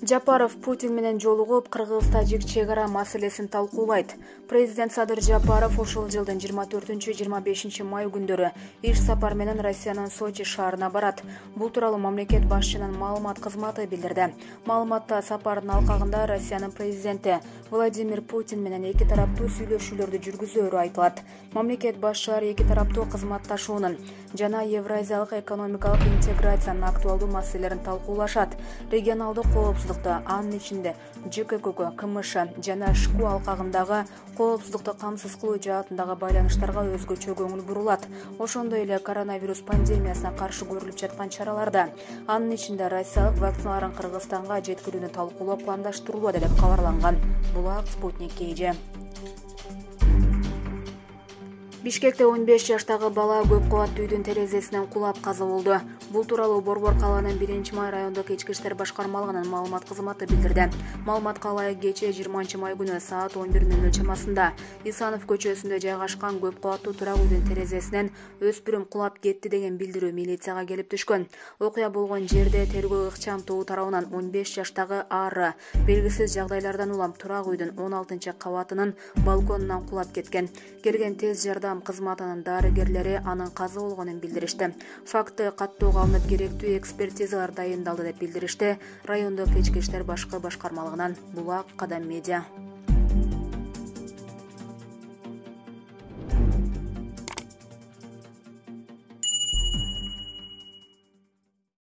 Жапаров Путин менен жолугуп, Кыргыз-Тажик чегара маселесин талкуулайт. Президент Садыр Жапаров ушул жылдын 24-25 май күндөрү иш сапар менен Россиянын Сочи шаарына барат. Бул тууралуу мамлекет башчынын маалымат кызматы билдирди. Маалыматта сапардын алкагында Россиянын президенти Владимир Путин менен эки тараптуу сүйлөшүүлөрдү жүргүзөөрү айтылат. Мамлекет башчылары эки тараптуу кызматташуунун жана Евразиялык экономикалык интеграциянын актуалдуу маселелерин талкуулашат. Регионалдык коопсуздук, анын ичинде ЖКК, КМШ жана ШКУ алкагындагы коопсуздукту камсыз кылуу жаатындагы байланыштарга өзгөчө көңүл бурулат. Ошондой эле коронавирус пандемиясына каршы көрүлүп жаткан чараларда, анын ичинде россиялык вакциналарын Кыргызстанга жеткирүүнү талкуулоо пландаштырылууда деп кабарланган. Булак Спутник KG. Бишкекте 15 жаштагы бала көп кабаттуу үйдүн терезесинен кулап каза болду. Бул тууралуу Борбор калаанын 1-май райондук ички иштер башкармалыгынын маалымат кызматы билдирди. Маалыматка ылайык кечээ 20-май күнү саат 11:00 чамасында Исанов көчөсүндө жайгашкан көп кабаттуу турак үйдүн терезесинен өспүрүм кулап кетти деген билдирүү милицияга келип түшкөн. Окуя болгон жерде тергөө ыкчам тобу тарабынан 15 жаштагы Ары белгисиз жагдайлардан улам турак үйдүн 16-кабатынын балконунан кулап кеткен. Келген тез жардам кызматынын дарыгерлери анын каза болгонун билдиришти. Факты каттоого алынып, керектүү экспертизалар дайындалды деп билдиришти райондук ички иштер башкармалыгынан. Булак Кадам Медиа.